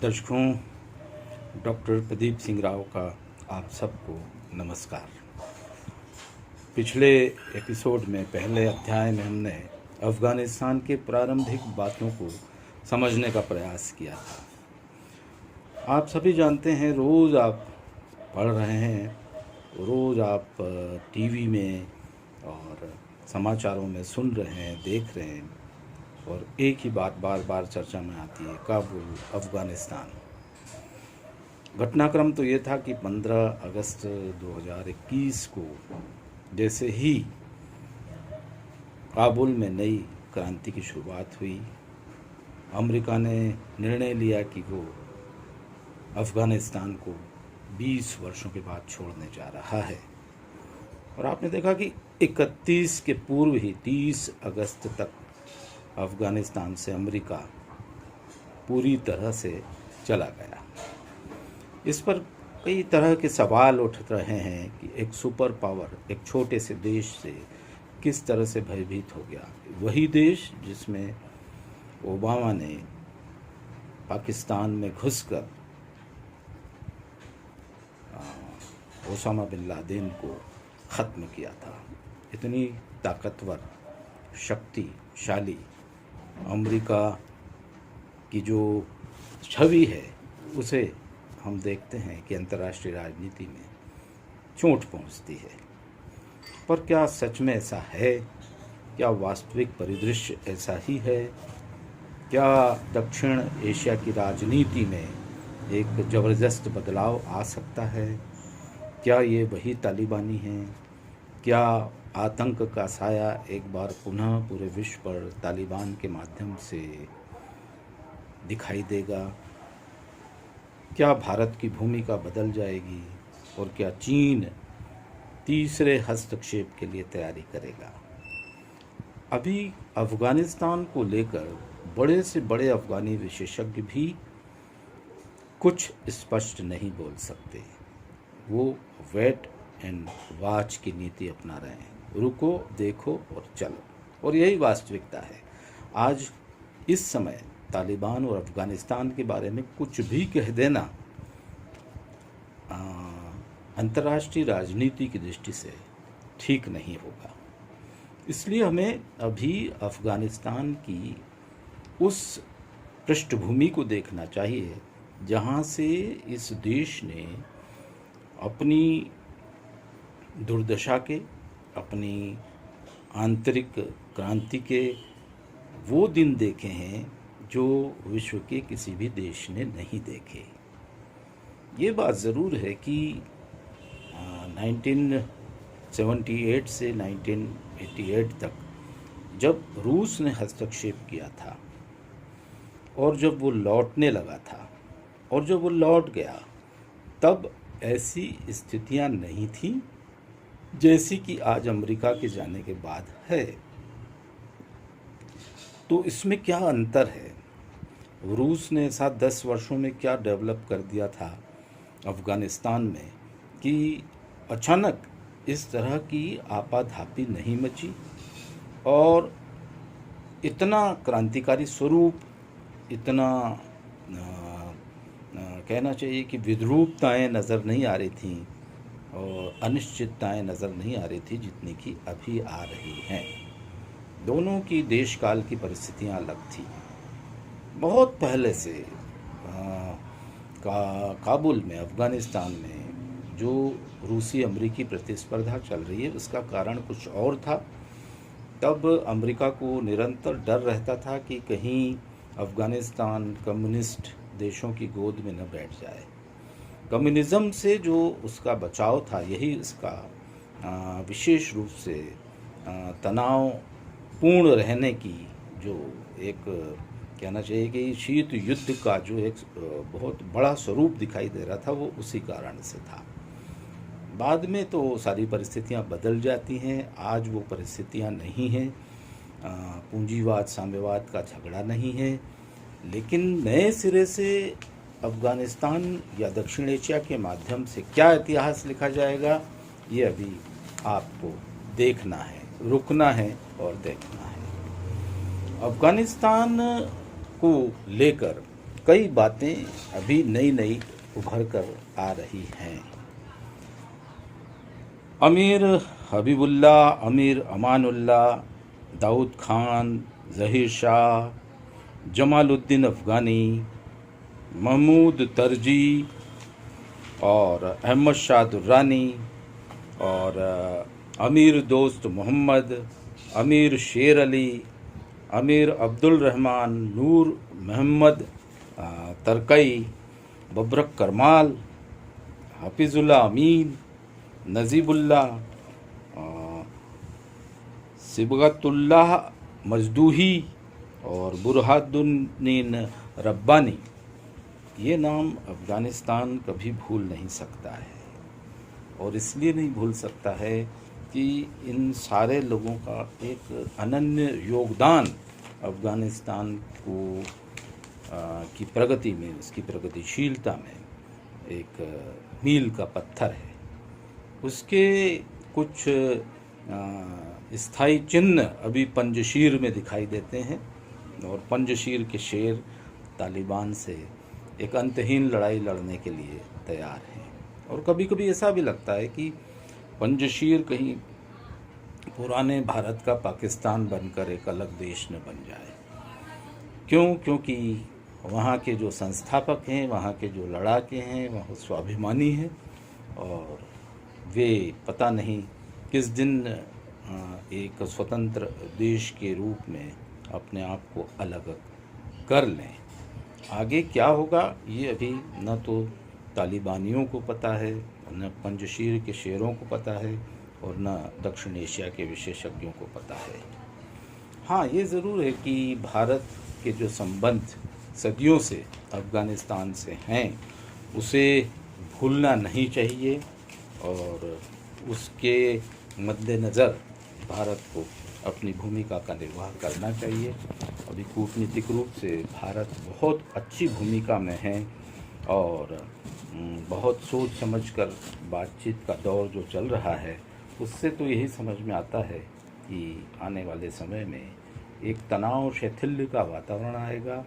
दर्शकों, डॉक्टर प्रदीप सिंह राव का आप सबको नमस्कार। पिछले एपिसोड में पहले अध्याय में हमने अफ़गानिस्तान के प्रारंभिक बातों को समझने का प्रयास किया था। आप सभी जानते हैं, रोज़ आप पढ़ रहे हैं, रोज़ आप टीवी में और समाचारों में सुन रहे हैं, देख रहे हैं, और एक ही बात बार बार चर्चा में आती है, काबुल, अफ़गानिस्तान। घटनाक्रम तो ये था कि 15 अगस्त 2021 को जैसे ही काबुल में नई क्रांति की शुरुआत हुई, अमेरिका ने निर्णय लिया कि वो अफ़गानिस्तान को 20 वर्षों के बाद छोड़ने जा रहा है। और आपने देखा कि 31 के पूर्व ही 30 अगस्त तक अफ़गानिस्तान से अमेरिका पूरी तरह से चला गया। इस पर कई तरह के सवाल उठ रहे हैं कि एक सुपर पावर एक छोटे से देश से किस तरह से भयभीत हो गया। वही देश जिसमें ओबामा ने पाकिस्तान में घुसकर ओसामा बिन लादेन को ख़त्म किया था। इतनी ताकतवर, शक्तिशाली अमेरिका की जो छवि है, उसे हम देखते हैं कि अंतर्राष्ट्रीय राजनीति में चोट पहुंचती है। पर क्या सच में ऐसा है? क्या वास्तविक परिदृश्य ऐसा ही है? क्या दक्षिण एशिया की राजनीति में एक ज़बरदस्त बदलाव आ सकता है? क्या ये वही तालिबानी हैं? क्या आतंक का साया एक बार पुनः पूरे विश्व पर तालिबान के माध्यम से दिखाई देगा? क्या भारत की भूमिका बदल जाएगी? और क्या चीन तीसरे हस्तक्षेप के लिए तैयारी करेगा? अभी अफ़गानिस्तान को लेकर बड़े से बड़े अफ़गानी विशेषज्ञ भी कुछ स्पष्ट नहीं बोल सकते। वो वेट एंड वाच की नीति अपना रहे हैं, रुको, देखो और चलो। और यही वास्तविकता है। आज इस समय तालिबान और अफ़गानिस्तान के बारे में कुछ भी कह देना अंतर्राष्ट्रीय राजनीति की दृष्टि से ठीक नहीं होगा। इसलिए हमें अभी अफ़गानिस्तान की उस पृष्ठभूमि को देखना चाहिए जहाँ से इस देश ने अपनी दुर्दशा के, अपनी आंतरिक क्रांति के वो दिन देखे हैं जो विश्व के किसी भी देश ने नहीं देखे। ये बात ज़रूर है कि 1978 से 1988 तक जब रूस ने हस्तक्षेप किया था और जब वो लौटने लगा था और जब वो लौट गया, तब ऐसी स्थितियां नहीं थीं जैसी कि आज अमेरिका के जाने के बाद है। तो इसमें क्या अंतर है? रूस ने 7-10 वर्षों में क्या डेवलप कर दिया था अफ़गानिस्तान में कि अचानक इस तरह की आपाधापी नहीं मची और इतना क्रांतिकारी स्वरूप, इतना कहना चाहिए कि विद्रूपताएं नज़र नहीं आ रही थीं और अनिश्चितताएं नज़र नहीं आ रही थी जितनी कि अभी आ रही हैं। दोनों की देश काल की परिस्थितियां अलग थी। बहुत पहले से काबुल में, अफ़गानिस्तान में जो रूसी अमेरिकी प्रतिस्पर्धा चल रही है, उसका कारण कुछ और था। तब अमेरिका को निरंतर डर रहता था कि कहीं अफ़गानिस्तान कम्युनिस्ट देशों की गोद में न बैठ जाए। कम्युनिज़्म से जो उसका बचाव था, यही इसका विशेष रूप से तनावपूर्ण रहने की जो एक कहना चाहिए कि शीत युद्ध का जो एक बहुत बड़ा स्वरूप दिखाई दे रहा था, वो उसी कारण से था। बाद में तो सारी परिस्थितियां बदल जाती हैं। आज वो परिस्थितियां नहीं हैं। पूंजीवाद साम्यवाद का झगड़ा नहीं है, लेकिन नए सिरे से अफ़गानिस्तान या दक्षिण एशिया के माध्यम से क्या इतिहास लिखा जाएगा, ये अभी आपको देखना है, रुकना है और देखना है। अफ़गानिस्तान को लेकर कई बातें अभी नई नई उभर कर आ रही हैं। अमीर हबीबुल्ला, अमीर अमानुल्ला, दाऊद खान, ज़हीर शाह, जमालुद्दीन अफ़गानी, महमूद तरजी और अहमद शाह दुर्रानी और अमीर दोस्त मोहम्मद, अमीर शेर अली, अमीर अब्दुल रहमान, नूर मोहम्मद तरकई, बबरक करमाल, हफीजुल्ला अमीन, नजीबुल्ला, सिबगतुल्लाह मजदूही और बुरहानुद्दीन रब्बानी, ये नाम अफ़गानिस्तान कभी भूल नहीं सकता है। और इसलिए नहीं भूल सकता है कि इन सारे लोगों का एक अनन्य योगदान अफ़गानिस्तान को की प्रगति में, उसकी प्रगतिशीलता में एक मील का पत्थर है। उसके कुछ स्थायी चिन्ह अभी पंजशीर में दिखाई देते हैं और पंजशीर के शेर तालिबान से एक अंतहीन लड़ाई लड़ने के लिए तैयार हैं। और कभी कभी ऐसा भी लगता है कि पंजशीर कहीं पुराने भारत का पाकिस्तान बनकर एक अलग देश न बन जाए। क्यों? क्योंकि वहाँ के जो संस्थापक हैं, वहाँ के जो लड़ाके हैं, वह स्वाभिमानी हैं और वे पता नहीं किस दिन एक स्वतंत्र देश के रूप में अपने आप को अलग कर लें। आगे क्या होगा ये अभी न तो तालिबानियों को पता है, न पंजशीर के शेरों को पता है और न दक्षिण एशिया के विशेषज्ञों को पता है। हाँ, ये ज़रूर है कि भारत के जो संबंध सदियों से अफ़गानिस्तान से हैं, उसे भूलना नहीं चाहिए और उसके मद्देनज़र भारत को अपनी भूमिका का निर्वाह करना चाहिए। अभी कूटनीतिक रूप से भारत बहुत अच्छी भूमिका में है और बहुत सोच समझकर बातचीत का दौर जो चल रहा है, उससे तो यही समझ में आता है कि आने वाले समय में एक तनाव शैथिल्य का वातावरण आएगा।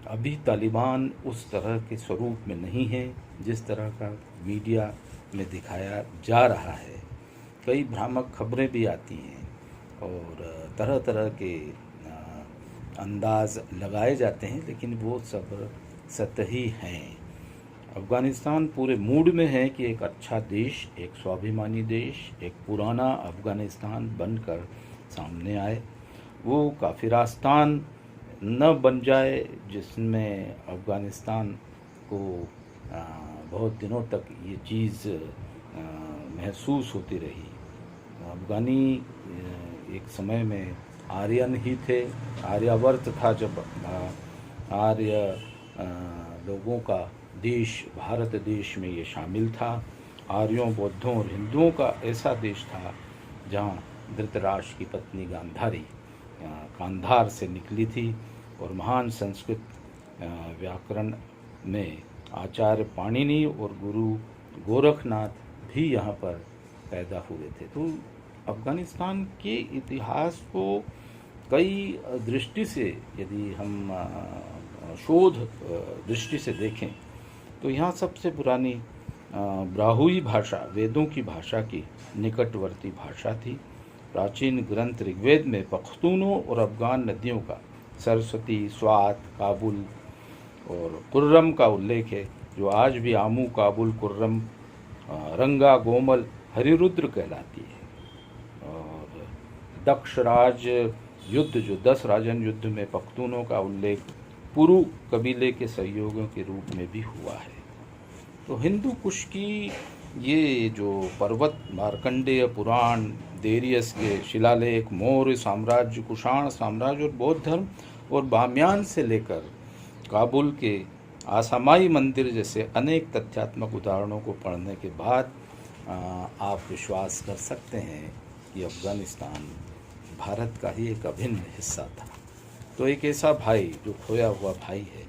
अभी तालिबान उस तरह के स्वरूप में नहीं है जिस तरह का मीडिया में दिखाया जा रहा है। कई भ्रामक खबरें भी आती हैं और तरह तरह के अंदाज लगाए जाते हैं, लेकिन वो सब सतही हैं। अफ़गानिस्तान पूरे मूड में है कि एक अच्छा देश, एक स्वाभिमानी देश, एक पुराना अफ़गानिस्तान बनकर सामने आए। वो काफिरास्तान न बन जाए जिसमें अफ़गानिस्तान को बहुत दिनों तक ये चीज़ महसूस होती रही। अफ़गानी एक समय में आर्यन ही थे, आर्यावर्त था जब आर्य लोगों का देश भारत देश में ये शामिल था। आर्यों, बौद्धों और हिंदुओं का ऐसा देश था जहाँ धृतराष्ट्र की पत्नी गांधारी कांधार से निकली थी और महान संस्कृत व्याकरण में आचार्य पाणिनि और गुरु गोरखनाथ भी यहाँ पर पैदा हुए थे। तो अफ़गानिस्तान के इतिहास को कई दृष्टि से यदि हम शोध दृष्टि से देखें तो यहाँ सबसे पुरानी ब्राहुई भाषा वेदों की भाषा की निकटवर्ती भाषा थी। प्राचीन ग्रंथ ऋग्वेद में पख्तूनों और अफ़गान नदियों का सरस्वती, स्वात, काबुल और कुर्रम का उल्लेख है, जो आज भी आमू, काबुल, कुर्रम, रंगा, गोमल, हरिरुद्र कहलाती है। और दक्ष राज युद्ध, जो 10 राजन युद्ध में पख्तूनों का उल्लेख पुरु कबीले के सहयोगियों के रूप में भी हुआ है। तो हिंदू कुश की ये जो पर्वत, मार्कंडेय पुराण, देरियस के शिलालेख, मौर्य साम्राज्य, कुषाण साम्राज्य और बौद्ध धर्म और बामियान से लेकर काबुल के आसामाई मंदिर जैसे अनेक तथ्यात्मक उदाहरणों को पढ़ने के बाद आप विश्वास कर सकते हैं कि अफ़गानिस्तान भारत का ही एक अभिन्न हिस्सा था। तो एक ऐसा भाई जो खोया हुआ भाई है,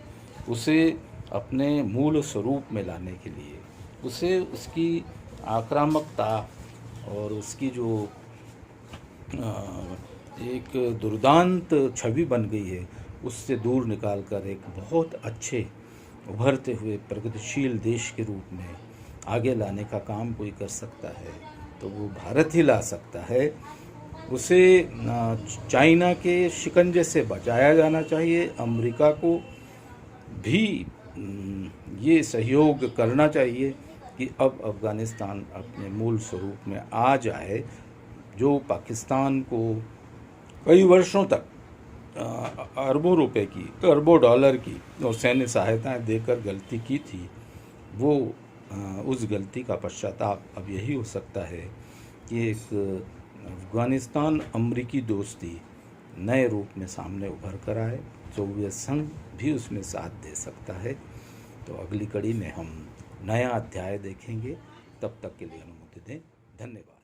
उसे अपने मूल स्वरूप में लाने के लिए, उसे उसकी आक्रामकता और उसकी जो एक दुर्दांत छवि बन गई है, उससे दूर निकाल कर एक बहुत अच्छे उभरते हुए प्रगतिशील देश के रूप में आगे लाने का काम कोई कर सकता है तो वो भारत ही ला सकता है। उसे चाइना के शिकंजे से बचाया जाना चाहिए। अमेरिका को भी ये सहयोग करना चाहिए कि अब अफ़गानिस्तान अपने मूल स्वरूप में आ जाए। जो पाकिस्तान को कई वर्षों तक अरबों रुपए की, अरबों डॉलर की और सैन्य सहायताएं देकर गलती की थी, वो उस गलती का पश्चाताप अब यही हो सकता है कि एक अफ़गानिस्तान अमरीकी दोस्ती नए रूप में सामने उभर कर आए। सोवियत संघ भी उसमें साथ दे सकता है। तो अगली कड़ी में हम नया अध्याय देखेंगे। तब तक के लिए अनुमति दें। धन्यवाद।